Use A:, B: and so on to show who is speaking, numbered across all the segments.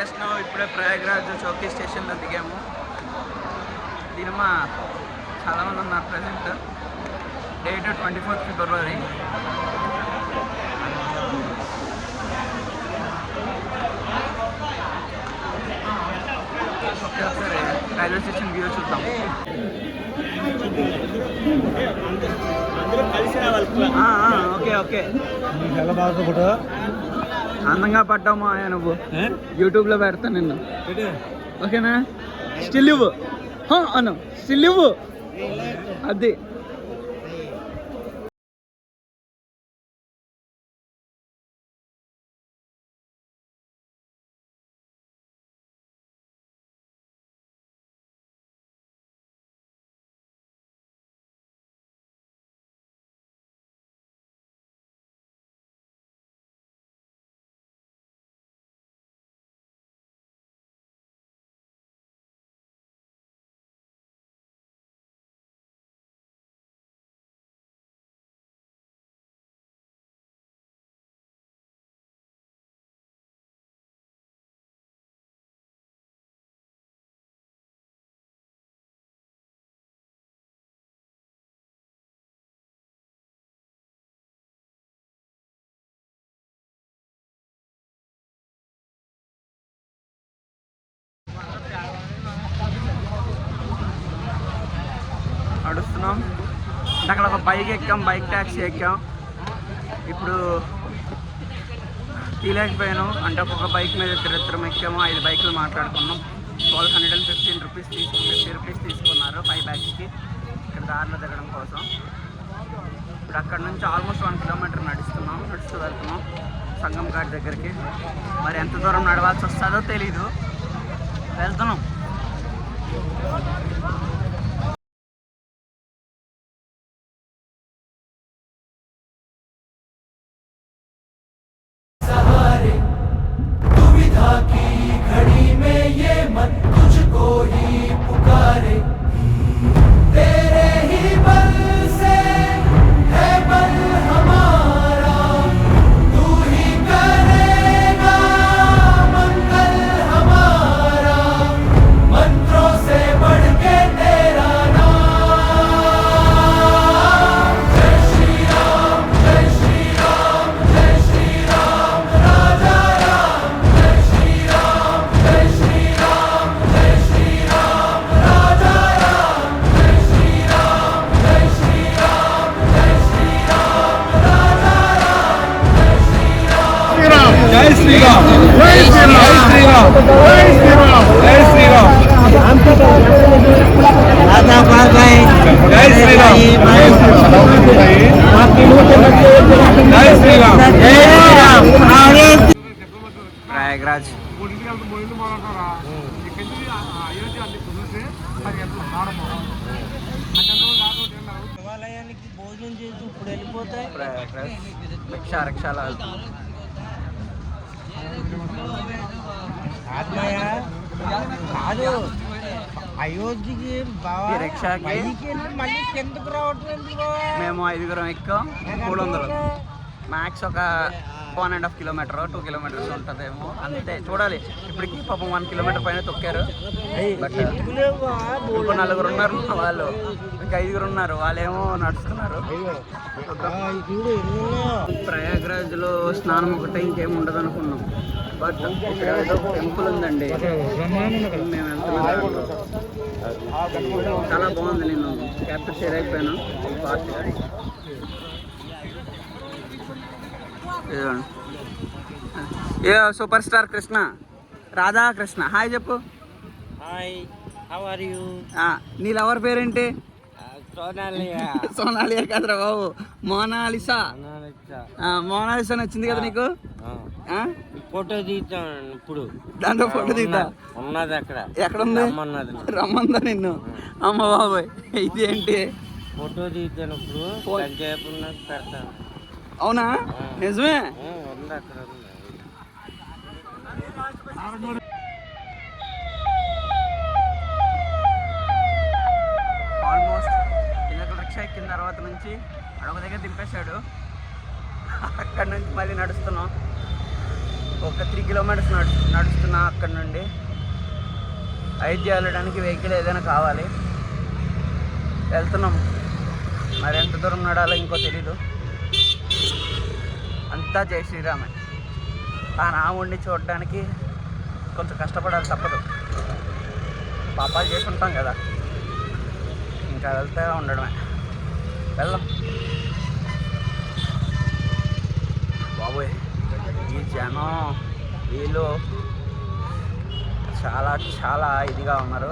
A: ఇప్పుడే ప్రయాగ్రాజ్ చౌకీ స్టేషన్లో దిగాము. సినిమా చాలామంది ఉన్నారు ప్రజెంట్. డేట్ 24 ఫిబ్రవరి. ఒకసారి రైల్వే స్టేషన్ వ్యూ చూద్దాం. Okay okay. అందంగా పడ్డాము ఆయా నువ్వు. యూట్యూబ్లో పెడతా నిన్ను, ఓకేనా? స్టిల్ ఇవ్వు అను, స్టిల్ ఇవ్వు. అది నడుస్తున్నాం. అక్కడ ఒక బైక్ ఎక్కాం, బైక్ ట్యాక్సీ ఎక్కాం. ఇప్పుడు తీయలేకపోయాను అంటే ఒక్కొక్క బైక్ మీద ఇద్దరం ఎక్కాము. 5 బైకులు మాట్లాడుకున్నాం. 1215 రూపీస్ 50 రూపీస్ తీసుకున్నారు 5 బ్యాగ్స్కి ఇక్కడ దారిలో దిగడం కోసం. ఇప్పుడు అక్కడ నుంచి ఆల్మోస్ట్ 1 కిలోమీటర్ నడుస్తూ వెళ్తున్నాం సంగం ఘాట్ దగ్గరికి. మరి ఎంత దూరం నడవాల్సి వస్తుందో తెలీదు, వెళ్తున్నాం.
B: జై శ్రీరామ్, జై శ్రీరామ్, జై శ్రీరామ్, జై శ్రీరామ్, జై శ్రీరామ్, జై శ్రీరామ్, జై శ్రీరామ్.
A: ప్రయాగ్రాజ్
C: దేవాలయానికి భోజనం చేసి ఇప్పుడు వెళ్ళిపోతాయి.
A: రిక్షాల
C: కాదు అయోధ్యకి
A: రిక్షాకి
C: మళ్ళీ కిందకు రావట్లేదు.
A: మేము 5 ఎక్కాం. 300 మ్యాక్స్. ఒక 1.5 కిలోమీటర్ 2 కిలోమీటర్స్ ఉంటుందేమో, అంతే. చూడాలి. ఇప్పటికి పాపం 1 కిలోమీటర్ పైన తొక్కారు. బట్ ఇప్పుడు 4 ఉన్నారు వాళ్ళు, ఇంకా 5 ఉన్నారు. వాళ్ళేమో నడుస్తున్నారు. ప్రయాగ్రాజ్లో స్నానం ఒకటే, ఇంకేం ఉండదు అనుకున్నాం. బట్ ఇక్కడ ఏదో టెంపుల్ ఉందండి, మేము వెళ్తున్నాం. చాలా బాగుంది. నేను క్యాప్చర్ చేయలేకపోయాను ఫాస్ట్గా. ఏ super star Krishna, Radhakrishna hi చెప్పు.
C: Hi, how are you?
A: నీ లవర్ పేరేంటి?
C: సోనాలియా.
A: సోనాలియా కాదురా బాబు, మోనాలిసా. మోనాలిసా నచ్చింది కదా నీకు?
C: ఫోటో తీద్దాం ఇప్పుడు.
A: దాంట్లో ఫోటో తీద్దా
C: ఉన్నది అక్కడ.
A: ఎక్కడ ఉంది? రమ్మందా నిన్ను? అమ్మ బాబాయ్, ఇది ఏంటి?
C: ఫోటో తీద్దాను ఇప్పుడు, పెడతాను.
A: అవునా? నిజమే.
C: ఉంది అక్కడ.
A: ఆల్మోస్ట్ రిక్షా ఎక్కిన తర్వాత నుంచి అడగ దగ్గర దింపేశాడు. అక్కడ నుంచి మళ్ళీ నడుస్తున్నాం. ఒక ఒక 3 కిలోమీటర్స్ నడుస్తున్నా అక్కడ నుండి. అయోధ్య వెళ్ళడానికి వెహికల్ ఏదైనా కావాలి, వెళ్తున్నాం. మరి ఎంత దూరం నడాలో ఇంకో తెలీదు. అంతా జై శ్రీరామే. ఆ రాముడిని చూడడానికి కొంచెం కష్టపడాలి, తప్పదు. పాపాలు చేసి ఉంటాం కదా, ఇంకా వెళ్తే ఉండడమే. వెళ్దాం. బాబోయ్, ఈ జనం వీళ్ళు చాలా చాలా ఇదిగా ఉన్నారు.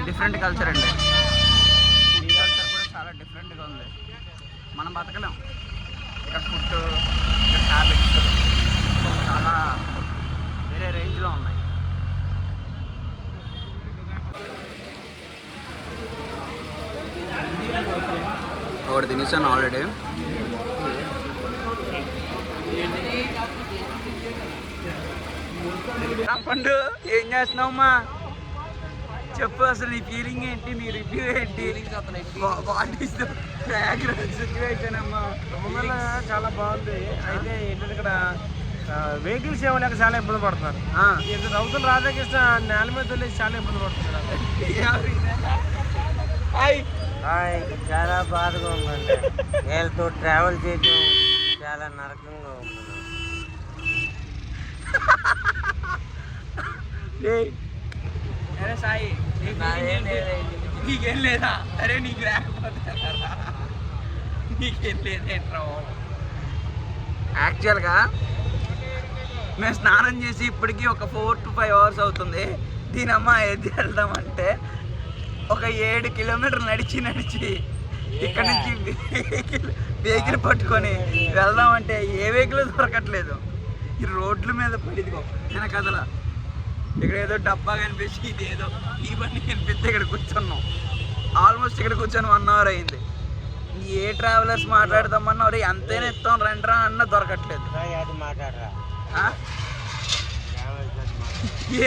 A: డిఫరెంట్ కల్చర్ అండి. ఈ కల్చర్ కూడా చాలా డిఫరెంట్గా ఉంది. మనం బతకలేం ఇక్కడ. ఫుడ్, ఇక్కడ హ్యాబిట్స్ చాలా వేరే రేంజ్లో ఉన్నాయి. ఒకటి తినేసాను ఆల్రెడీ. పండు, ఏం చేస్తున్నావమ్మా? చెప్పు, అసలు నీ ఫీలింగ్ ఏంటి, నీ రివ్యూ ఏంటి? What is the background situation అమ్మా?
B: చాలా బాగుంది. అయితే ఏంటంటే ఇక్కడ వెహికల్స్ ఏమలేక చాలా ఇబ్బంది పడుతున్నారు. రౌతులు రాధాకృష్ణ నేల మీద వెళ్ళేసి చాలా ఇబ్బంది పడుతున్నారు.
C: చాలా బాధగా ఉందండి. వీళ్ళతో ట్రావెల్ చేయడం చాలా నరకంగా ఉంది.
A: అరే సాయి, నీకేం లేదా? అరే నీకు లేకపోతే నీకేం లేదేంట్రా? యాక్చువల్గా మేము స్నానం చేసి ఇప్పటికీ ఒక 4 to 5 hours అవుతుంది. దీనమ్మ అయోధ్య వెళ్దామంటే ఒక 7 కిలోమీటర్లు నడిచి ఇక్కడ నుంచి వెహికల్ పట్టుకొని వెళ్దామంటే ఏ వెహికల్ దొరకట్లేదు. ఈ రోడ్ల మీద పడిదిగో నేను కదలా. ఇక్కడ ఏదో డబ్బా కనిపించి ఇదేదో ఈ బండి కనిపిస్తే ఇక్కడ కూర్చున్నాం. ఆల్మోస్ట్ ఇక్కడ కూర్చొని 1 hour అయింది. ఏ ట్రావెలర్స్ మాట్లాడదామన్నా ఎంతైనా ఇస్తాం రండిరా అన్న దొరకట్లేదు.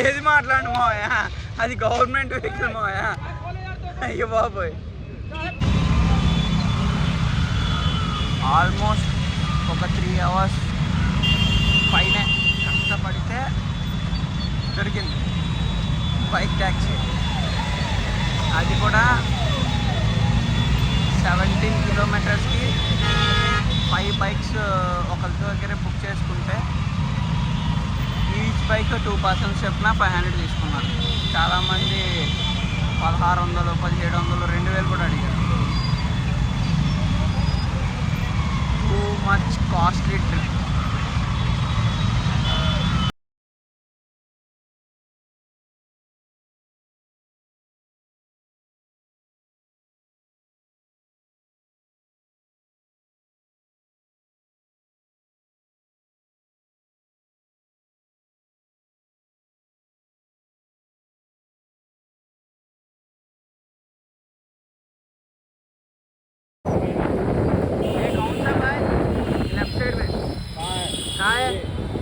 A: ఏది మాట్లాడు మావయ్య, అది గవర్నమెంట్ వెహికల్ మావయ్య. అయ్యో బాబోయ్. ఆల్మోస్ట్ ఒక 3 hours పైన కష్టపడితే దొరికింది బైక్ ట్యాక్సీ. అది కూడా 17 కిలోమీటర్స్కి 5 బైక్స్ ఒకరి దగ్గరే బుక్ చేసుకుంటే ఈచ్ బైక్ 2 persons చెప్పిన 500 తీసుకున్నారు. చాలామంది 1600, 1700, 2000 కూడా అడిగారు. Too much costly trip.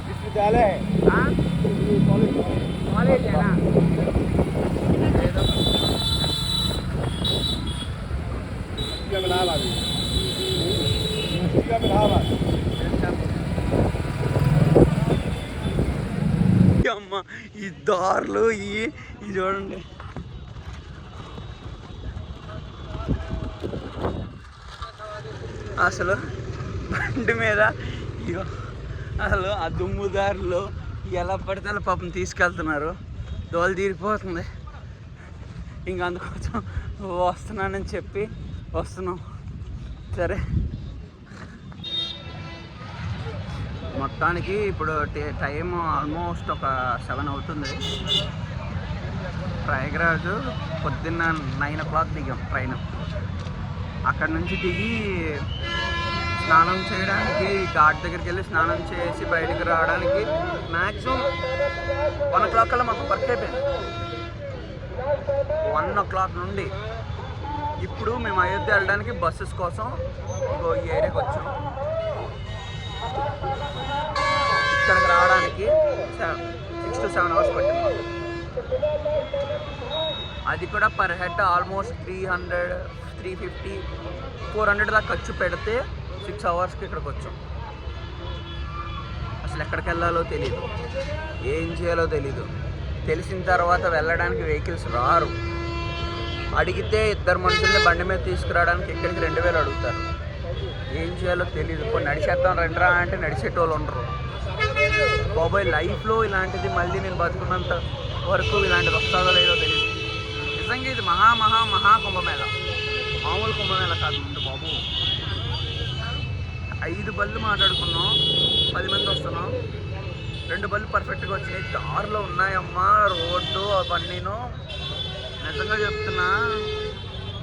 B: विश्वविद्यालय है।
A: हाँ कॉलेज है ना। అమ్మ ఈ దారులు ఇవి చూడండి. అసలు బండి మీద ఇగో అసలు ఆ దుమ్ముదారులు ఎలా పడితే అలా పాపం తీసుకెళ్తున్నారు. దోలు తీరిపోతుంది. ఇంకా అందుకోసం వస్తున్నానని చెప్పి వస్తున్నాం. సరే, మొత్తానికి ఇప్పుడు టైం ఆల్మోస్ట్ ఒక 7 అవుతుంది. ప్రయాగరాజ్ పొద్దున్న 9 o'clock దిగాం ట్రైన్. అక్కడ నుంచి దిగి స్నానం చేయడానికి ఘాట్ దగ్గరికి వెళ్ళి స్నానం చేసి బయటకు రావడానికి మ్యాక్సిమం 1 o'clock కల్లా మాకు వర్క్ అయిపోయింది. 1 o'clock నుండి ఇప్పుడు మేము అయోధ్య వెళ్ళడానికి బస్సెస్ కోసం ఈ ఏరియాకి వచ్చాం. ఇక్కడికి రావడానికి 6 to 7 hours పట్టింది మాకు. అది కూడా పర్ హెడ్ ఆల్మోస్ట్ 300, 350, 400 దాకా ఖర్చు పెడితే 6 hours ఇక్కడికి వచ్చాం. అసలు ఎక్కడికి వెళ్ళాలో తెలీదు, ఏం చేయాలో తెలీదు. తెలిసిన తర్వాత వెళ్ళడానికి వెహికల్స్ రారు. అడిగితే ఇద్దరు మనుషుల్ని బండి మీద తీసుకురావడానికి ఇక్కడికి 2000 అడుగుతారు. ఏం చేయాలో తెలీదు. కొన్ని నడిచేద్దాం రండిరా అంటే నడిచేటోళ్ళు ఉండరు. బాబాయ్ లైఫ్లో ఇలాంటిది మళ్ళీ నేను బతుకున్నంత వరకు ఇలాంటిది వస్తుందో లేదో తెలియదు. నిజంగా ఇది మహా కుంభమేళ, మామూలు కుంభమేళ కాదు. ముందు బాబు 5 బళ్ళు మాట్లాడుకున్నాం, 10 మంది వస్తున్నాం. 2 బళ్ళు పర్ఫెక్ట్గా వచ్చినాయి. దారిలో ఉన్నాయమ్మా రోడ్డు అవన్నీను. నిజంగా చెప్తున్నా,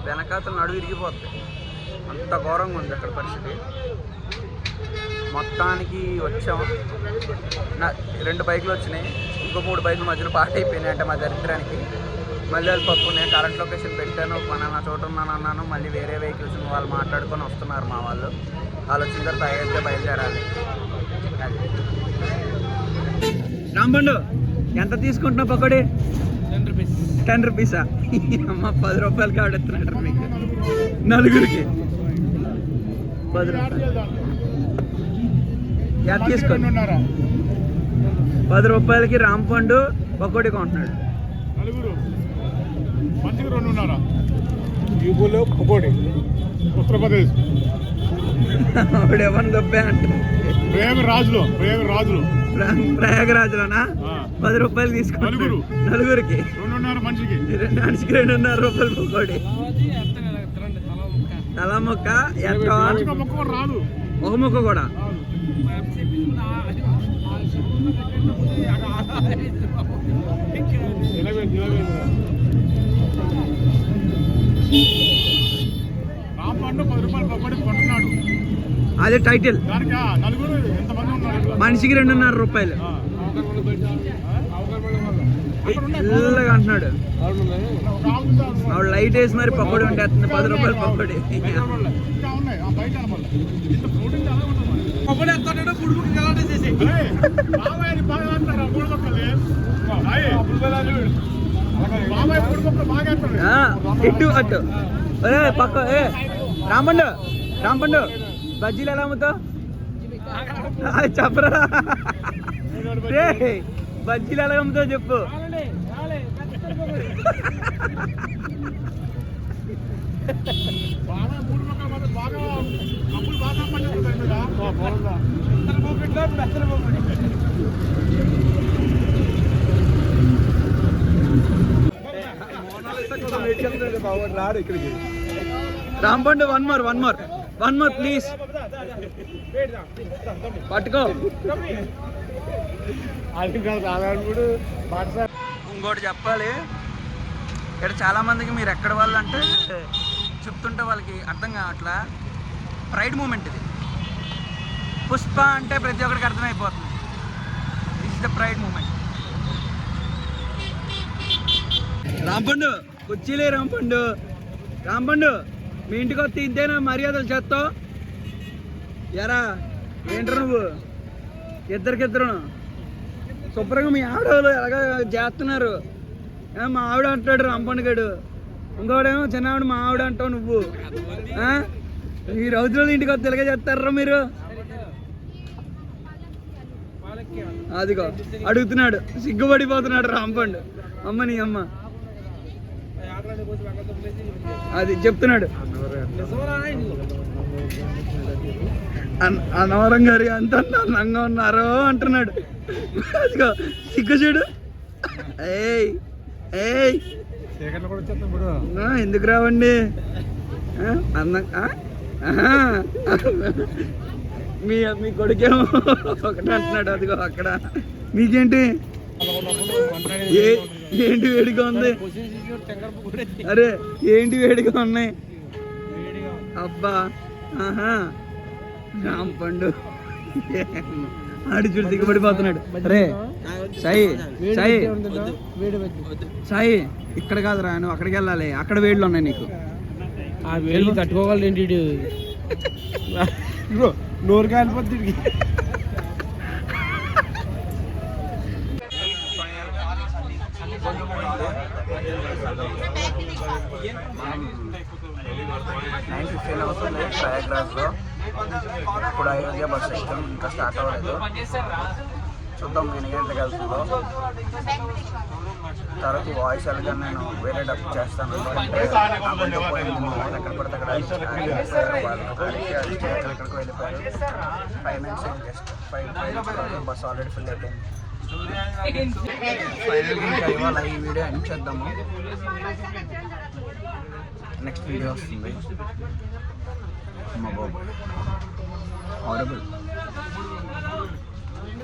A: వెనకాతలు నడువు విరిగిపోతాయి, అంత ఘోరంగా ఉంది అక్కడ పరిస్థితి. మొత్తానికి వచ్చాం. 2 బైకులు వచ్చినాయి, ఇంకో 3 బైకులు మధ్యలో పాట అయిపోయినాయి. అంటే మా దరిద్రానికి మళ్ళీ వాళ్ళు పప్పు నేను కరెంట్ లొకేషన్ పెట్టాను, పలానా చోట ఉన్నాను అన్నాను. మళ్ళీ వేరే వెహికల్స్ వాళ్ళు మాట్లాడుకొని వస్తున్నారు మా వాళ్ళు. వాళ్ళు వచ్చిన తర్వాత అయితే బయలుదేరాలి. రాంబండు ఎంత తీసుకుంటున్నావు పకోడీ? 10 రూపీసా? అమ్మ 10 రూపాయలు కావడెత్తున్నాడు మీకు నలుగురికి. 10 రూపాయలు తీసుకోండి. 10 రూపాయలకి రాంపండు పకోడీ కొంటున్నాడు.
D: మంచిగా 2.5 యూపీలో పకోడీ, ఉత్తరప్రదేశ్
A: ఎవరిని దొబ్బే అంటే ప్రయాగరాజులోనా? 10 రూపాయలు తీసుకుంటాడు నలుగురికి.
D: 2.5 మనిషికి
A: 2.5 రూపాయలు పకోడీ. తల ముక్క ఎంత?
D: రాదు,
A: ఒక ముక్క కూడా.
D: రాంపండు 10 రూపాయలు పకోడీ కొంటున్నాడు.
A: అదే టైటిల్.
D: నలుగురు ఎంతమంది ఉన్నారు?
A: మనిషికి 2.5 రూపాయలు ఇల్లగా అంటున్నాడు. ఆవిడ లైట్ వేసి మరి పకోడీ ఉంటేస్తుంది. 10 రూపాయలు పకోడీ. ఇటు అటు పక్క. రాంపండు బజ్జీలు ఎలా అమ్ముతావు? చెప్పరా, బజ్జీలు ఎలా అమ్ముతావు చెప్పు. Rampandu one more please. పట్టుకో. ఇంకోటి చెప్పాలి, ఇక్కడ చాలామందికి మీరు ఎక్కడ వాళ్ళు అంటే చెప్తుంటే వాళ్ళకి అర్థం కావట్లా. ప్రైడ్ మూమెంట్ ఇది. పుష్ప అంటే ప్రతి ఒక్కరికి అర్థమైపోతుంది. This is the pride moment. Rampandu కుర్చీలే. రాంపండు మీ ఇంటికి వస్తే ఇంతేనా మర్యాదలు చేస్తావు? ఎరా ఏంట్రా నువ్వు? ఇద్దరికిద్దరు శుభ్రంగా మీ ఆడవాళ్ళు ఎలాగ చేస్తున్నారు. మా ఆవిడ అంటాడు రాంపండు గడు, ఇంకోడేమో చిన్నవాడు మా ఆవిడ అంటావు నువ్వు. ఈ రోజుల్లో ఇంటికి వస్తే ఇలాగే చేస్తారా మీరు? అదిగో అడుగుతున్నాడు, సిగ్గుపడిపోతున్నాడు రాంపండు. అమ్మ నీ అమ్మ అది చెప్తున్నాడు. అన్నవరం గారి అంత అందంగా ఉన్నారు అంటున్నాడు. అదిగో సిగ్గు చూడు. ఎందుకు రావండి మీ కొడుకేమో ఒకటి అంటున్నాడు. అదిగో అక్కడ. మీకేంటి ఏంటి వేడిగా ఉంది? అరే ఏంటి వేడిగా ఉన్నాయి? అబ్బా రాంపండు ఆడి చూడు దిగుబడిపోతున్నాడు. అరే సాయి ఇక్కడ కాదురా, నువ్వు అక్కడికి వెళ్ళాలి. అక్కడ వేళ్ళు ఉన్నాయి నీకు.
B: ఆ వేళ్ళు తట్టుకోవాలి ఏంటి? నోరు కాలిపోతుంది.
A: ప్రయాగ్రాజ్లో ఇప్పుడు అయోధ్య బస్సు ఎక్కాం, ఇంకా స్టార్ట్ అవ్వలేదు. చూద్దాం ఎన్ని గంటలకు వెళ్తుందో. తర్వాత వాయిస్ వెళ్ళగా నేను వేరే డబ్బు చేస్తాను. ఎక్కడ పడితే అక్కడ ఎక్కడికి వెళ్ళిపోయారు. 5 minutes just 5 bus already full అయిపోయింది. ఫైనల్గా ఇవాళ ఈ వీడియో ఎండ్ చేద్దాము. నెక్స్ట్ వీడియో వస్తుంది. మా బాబు ఆడబుల్